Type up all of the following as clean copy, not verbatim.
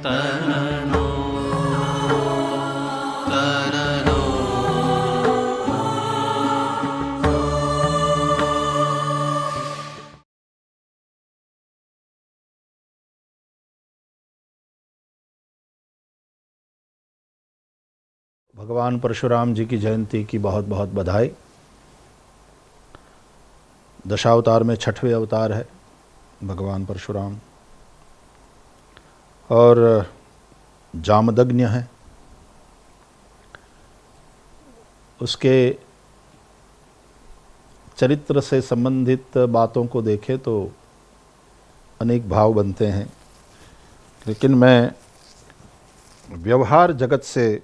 तरनो तरनो। भगवान परशुराम जी की जयंती की बहुत बहुत बधाई। दशावतार में छठवें अवतार है भगवान परशुराम, और जामदग्नि है। उसके चरित्र से संबंधित बातों को देखें तो अनेक भाव बनते हैं, लेकिन मैं व्यवहार जगत से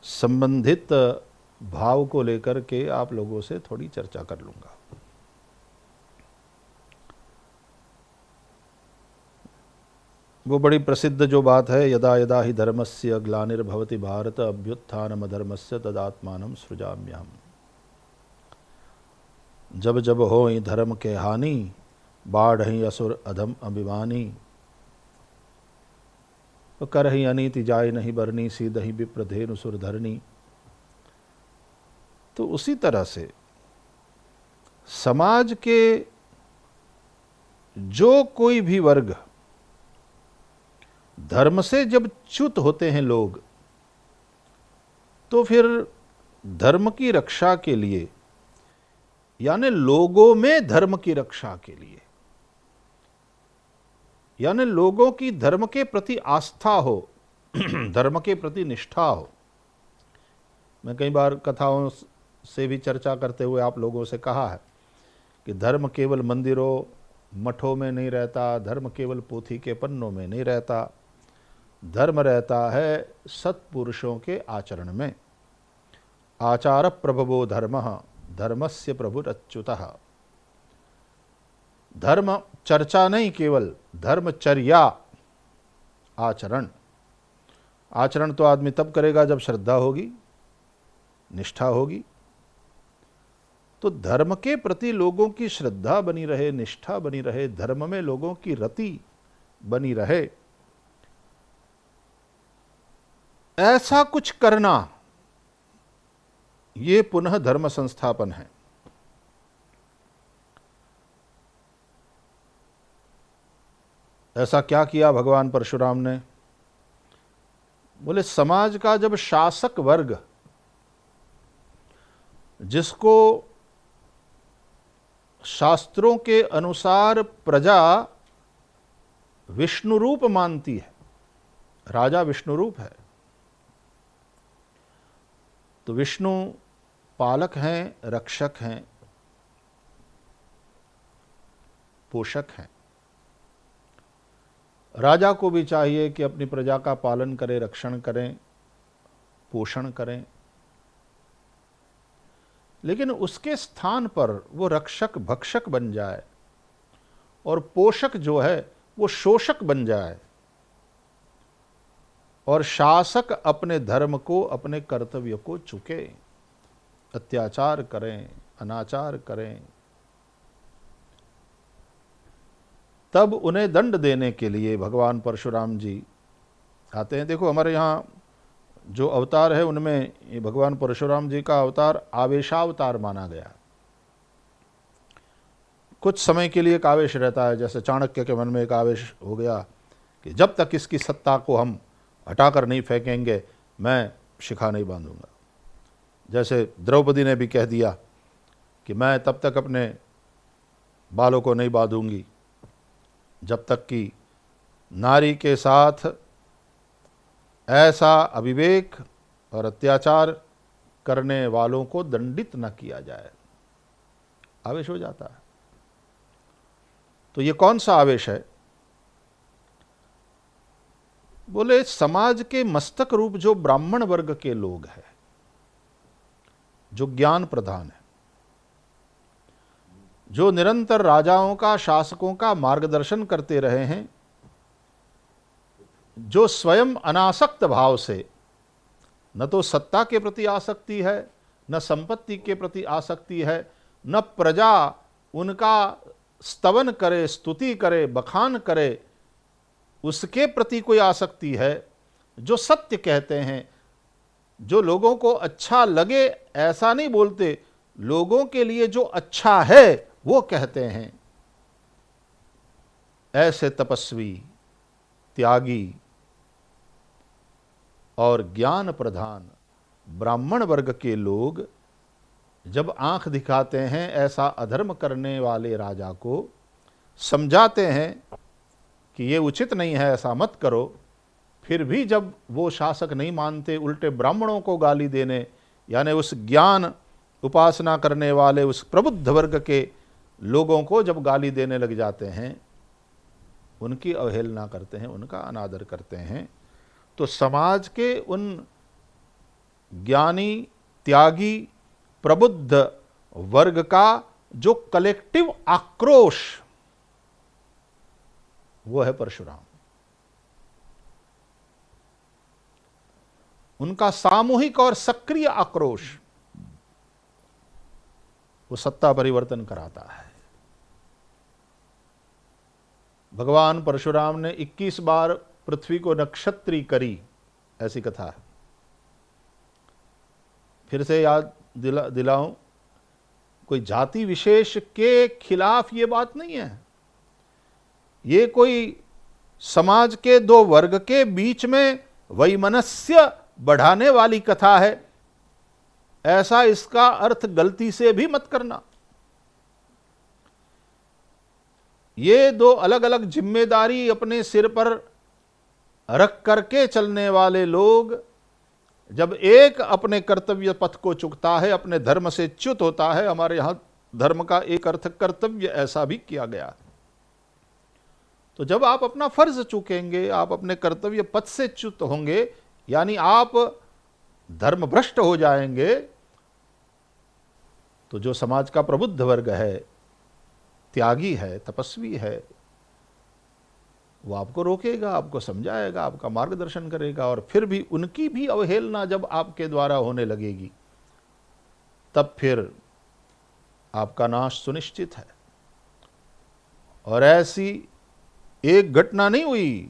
संबंधित भाव को लेकर के आप लोगों से थोड़ी चर्चा कर लूँगा। वो बड़ी प्रसिद्ध जो बात है, यदा यदा ही धर्मस्य ग्लानिर्भवति भारत अभ्युत्थानमधर्मस्य तदात्मानं सृजाम्यहम्। जब जब होई धर्म के हानि, बाढ़हि असुर अधम अभिमानी। तो करहि अनीति जाय नहीं बरनी, सीधहि विप्रधेनु सुर धरनी। तो उसी तरह से समाज के जो कोई भी वर्ग धर्म से जब च्युत होते हैं लोग, तो फिर धर्म की रक्षा के लिए, यानी लोगों में धर्म की रक्षा के लिए, यानी लोगों की धर्म के प्रति आस्था हो, धर्म के प्रति निष्ठा हो। मैं कई बार कथाओं से भी चर्चा करते हुए आप लोगों से कहा है कि धर्म केवल मंदिरों मठों में नहीं रहता, धर्म केवल पोथी के पन्नों में नहीं रहता, धर्म रहता है सत्पुरुषों के आचरण में। आचार प्रभवो धर्मः धर्मस्य प्रभुरच्युतः। धर्म चर्चा नहीं, केवल धर्मचर्या, आचरण। आचरण तो आदमी तब करेगा जब श्रद्धा होगी, निष्ठा होगी। तो धर्म के प्रति लोगों की श्रद्धा बनी रहे, निष्ठा बनी रहे, धर्म में लोगों की रति बनी रहे, ऐसा कुछ करना, ये पुनः धर्म संस्थापन है। ऐसा क्या किया भगवान परशुराम ने? बोले समाज का जब शासक वर्ग, जिसको शास्त्रों के अनुसार प्रजा विष्णु रूप मानती है, राजा विष्णु रूप है, तो विष्णु पालक हैं, रक्षक हैं, पोषक हैं। राजा को भी चाहिए कि अपनी प्रजा का पालन करें, रक्षण करें, पोषण करें, लेकिन उसके स्थान पर वो रक्षक भक्षक बन जाए और पोषक जो है वो शोषक बन जाए, और शासक अपने धर्म को, अपने कर्तव्य को चुके, अत्याचार करें, अनाचार करें, तब उन्हें दंड देने के लिए भगवान परशुराम जी आते हैं। देखो हमारे यहाँ जो अवतार है उनमें ये भगवान परशुराम जी का अवतार आवेशावतार माना गया। कुछ समय के लिए एक आवेश रहता है, जैसे चाणक्य के मन में एक आवेश हो गया कि जब तक इसकी सत्ता को हम हटाकर नहीं फेंकेंगे मैं शिखा नहीं बांधूंगा। जैसे द्रौपदी ने भी कह दिया कि मैं तब तक अपने बालों को नहीं बांधूंगी जब तक कि नारी के साथ ऐसा अविवेक और अत्याचार करने वालों को दंडित न किया जाए। आवेश हो जाता है। तो ये कौन सा आवेश है? बोले समाज के मस्तक रूप जो ब्राह्मण वर्ग के लोग हैं, जो ज्ञान प्रधान है, जो निरंतर राजाओं का, शासकों का मार्गदर्शन करते रहे हैं, जो स्वयं अनासक्त भाव से, न तो सत्ता के प्रति आसक्ति है, न संपत्ति के प्रति आसक्ति है, न प्रजा उनका स्तवन करे, स्तुति करे, बखान करे, उसके प्रति कोई आसक्ति है, जो सत्य कहते हैं, जो लोगों को अच्छा लगे ऐसा नहीं बोलते, लोगों के लिए जो अच्छा है वो कहते हैं, ऐसे तपस्वी, त्यागी और ज्ञान प्रधान ब्राह्मण वर्ग के लोग जब आंख दिखाते हैं ऐसा अधर्म करने वाले राजा को, समझाते हैं कि ये उचित नहीं है, ऐसा मत करो, फिर भी जब वो शासक नहीं मानते, उल्टे ब्राह्मणों को गाली देने, यानी उस ज्ञान उपासना करने वाले उस प्रबुद्ध वर्ग के लोगों को जब गाली देने लग जाते हैं, उनकी अवहेलना करते हैं, उनका अनादर करते हैं, तो समाज के उन ज्ञानी, त्यागी, प्रबुद्ध वर्ग का जो कलेक्टिव आक्रोश, वो है परशुराम। उनका सामूहिक और सक्रिय आक्रोश वो सत्ता परिवर्तन कराता है। भगवान परशुराम ने 21 बार पृथ्वी को नक्षत्री करी, ऐसी कथा है। फिर से याद दिलाऊं, कोई जाति विशेष के खिलाफ ये बात नहीं है, ये कोई समाज के दो वर्ग के बीच में वैमनस्य बढ़ाने वाली कथा है, ऐसा इसका अर्थ गलती से भी मत करना। ये दो अलग अलग जिम्मेदारी अपने सिर पर रख करके चलने वाले लोग जब एक अपने कर्तव्य पथ को चुकता है, अपने धर्म से च्युत होता है, हमारे यहां धर्म का एक अर्थ कर्तव्य ऐसा भी किया गया, तो जब आप अपना फर्ज चूकेंगे, आप अपने कर्तव्य पथ से च्युत होंगे, यानी आप धर्म भ्रष्ट हो जाएंगे, तो जो समाज का प्रबुद्ध वर्ग है, त्यागी है, तपस्वी है, वो आपको रोकेगा, आपको समझाएगा, आपका मार्गदर्शन करेगा, और फिर भी उनकी भी अवहेलना जब आपके द्वारा होने लगेगी, तब फिर आपका नाश सुनिश्चित है। और ऐसी एक घटना नहीं हुई,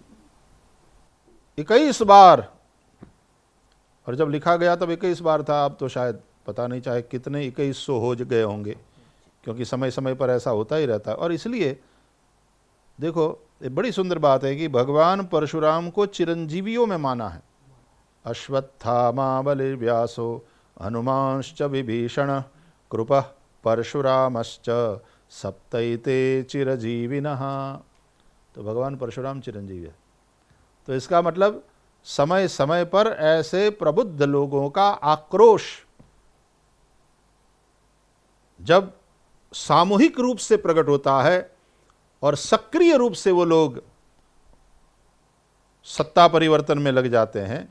21 बार, और जब लिखा गया तब 21 बार था, अब तो शायद पता नहीं चाहे कितने 2100 हो गए होंगे, क्योंकि समय समय पर ऐसा होता ही रहता है। और इसलिए देखो, ये बड़ी सुंदर बात है कि भगवान परशुराम को चिरंजीवियों में माना है। अश्वत्थामा बलिर्व्यासो हनुमांश्च विभीषण कृपः परशुरामश्च सप्तैते चिरजीविनः। तो भगवान परशुराम चिरंजीवी है। तो इसका मतलब समय समय पर ऐसे प्रबुद्ध लोगों का आक्रोश जब सामूहिक रूप से प्रकट होता है और सक्रिय रूप से वो लोग सत्ता परिवर्तन में लग जाते हैं,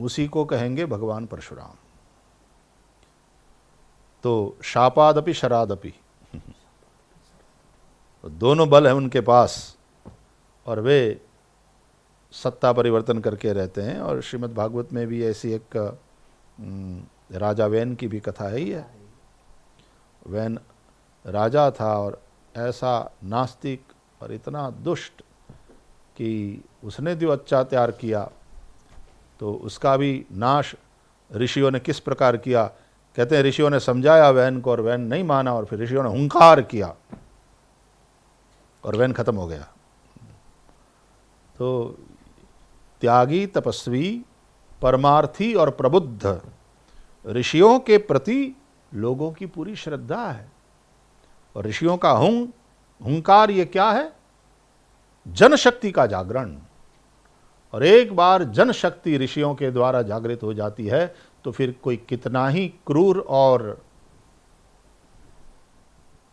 उसी को कहेंगे भगवान परशुराम। तो शापादपि शरादपि दोनों बल है उनके पास, और वे सत्ता परिवर्तन करके रहते हैं। और श्रीमद् भागवत में भी ऐसी एक राजा वैन की भी कथा है ही है। वैन राजा था और ऐसा नास्तिक और इतना दुष्ट कि उसने जो अत्याचार किया, तो उसका भी नाश ऋषियों ने किस प्रकार किया। कहते हैं ऋषियों ने समझाया वैन को और वैन नहीं माना, और फिर ऋषियों ने हुंकार किया और वैन खत्म हो गया। तो त्यागी, तपस्वी, परमार्थी और प्रबुद्ध ऋषियों के प्रति लोगों की पूरी श्रद्धा है। और ऋषियों का हुंकार ये क्या है? जनशक्ति का जागरण। और एक बार जनशक्ति ऋषियों के द्वारा जागृत हो जाती है तो फिर कोई कितना ही क्रूर और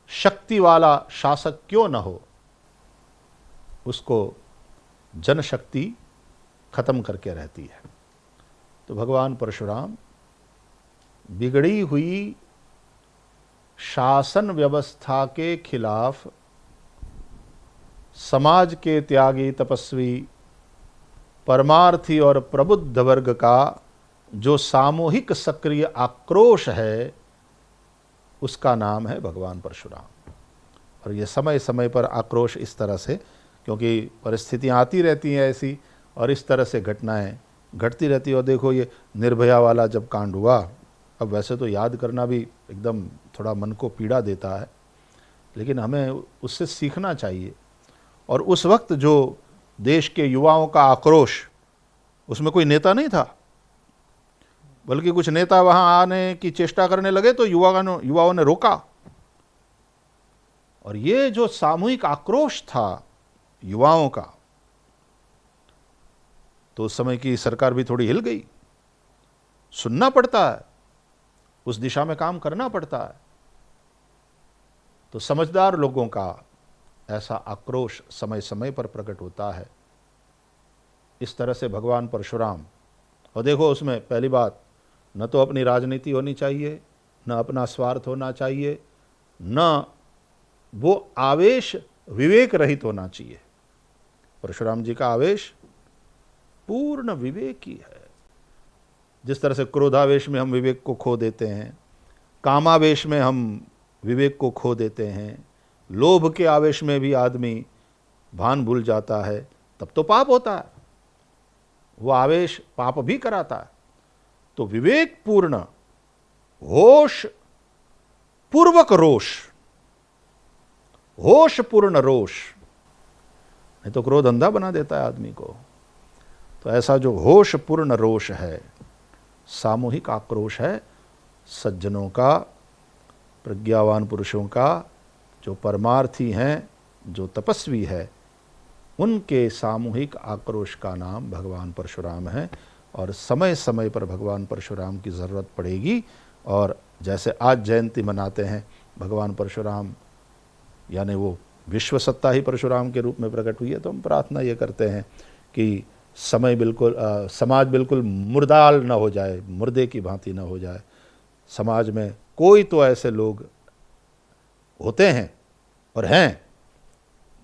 शक्ति वाला शासक क्यों न हो, उसको जनशक्ति खत्म करके रहती है। तो भगवान परशुराम बिगड़ी हुई शासन व्यवस्था के खिलाफ समाज के त्यागी, तपस्वी, परमार्थी और प्रबुद्ध वर्ग का जो सामूहिक सक्रिय आक्रोश है, उसका नाम है भगवान परशुराम। और ये समय समय पर आक्रोश इस तरह से क्योंकि परिस्थितियाँ आती रहती हैं ऐसी, और इस तरह से घटनाएं घटती रहती है। और देखो ये निर्भया वाला जब कांड हुआ, अब वैसे तो याद करना भी एकदम थोड़ा मन को पीड़ा देता है, लेकिन हमें उससे सीखना चाहिए। और उस वक्त जो देश के युवाओं का आक्रोश, उसमें कोई नेता नहीं था, बल्कि कुछ नेता वहां आने की चेष्टा करने लगे तो युवाओं ने रोका। और ये जो सामूहिक आक्रोश था युवाओं का, तो उस समय की सरकार भी थोड़ी हिल गई। सुनना पड़ता है, उस दिशा में काम करना पड़ता है। तो समझदार लोगों का ऐसा आक्रोश समय समय पर प्रकट होता है। इस तरह से भगवान परशुराम, और देखो उसमें पहली बात, न तो अपनी राजनीति होनी चाहिए, न अपना स्वार्थ होना चाहिए, न वो आवेश विवेक रहित होना चाहिए। परशुराम जी का आवेश पूर्ण विवेक ही है। जिस तरह से क्रोधावेश में हम विवेक को खो देते हैं, कामावेश में हम विवेक को खो देते हैं, लोभ के आवेश में भी आदमी भान भूल जाता है, तब तो पाप होता है। वो आवेश पाप भी कराता है। तो विवेक पूर्ण होश पूर्वक रोष, होश पूर्ण रोष, नहीं तो क्रोध अंधा बना देता है आदमी को। तो ऐसा जो होश पूर्ण रोष है, सामूहिक आक्रोश है सज्जनों का, प्रज्ञावान पुरुषों का, जो परमार्थी हैं, जो तपस्वी है, उनके सामूहिक आक्रोश का नाम भगवान परशुराम है। और समय समय पर भगवान परशुराम की ज़रूरत पड़ेगी। और जैसे आज जयंती मनाते हैं भगवान परशुराम, यानी वो विश्व सत्ता ही परशुराम के रूप में प्रकट हुई है, तो हम प्रार्थना ये करते हैं कि समाज बिल्कुल मुर्दाल न हो जाए, मुर्दे की भांति न हो जाए। समाज में कोई तो ऐसे लोग होते हैं और हैं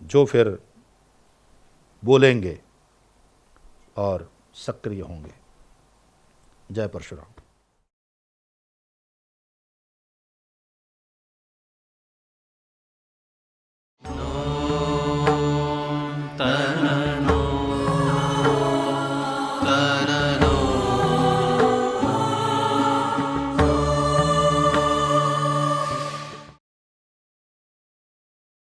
जो फिर बोलेंगे और सक्रिय होंगे। जय परशुराम।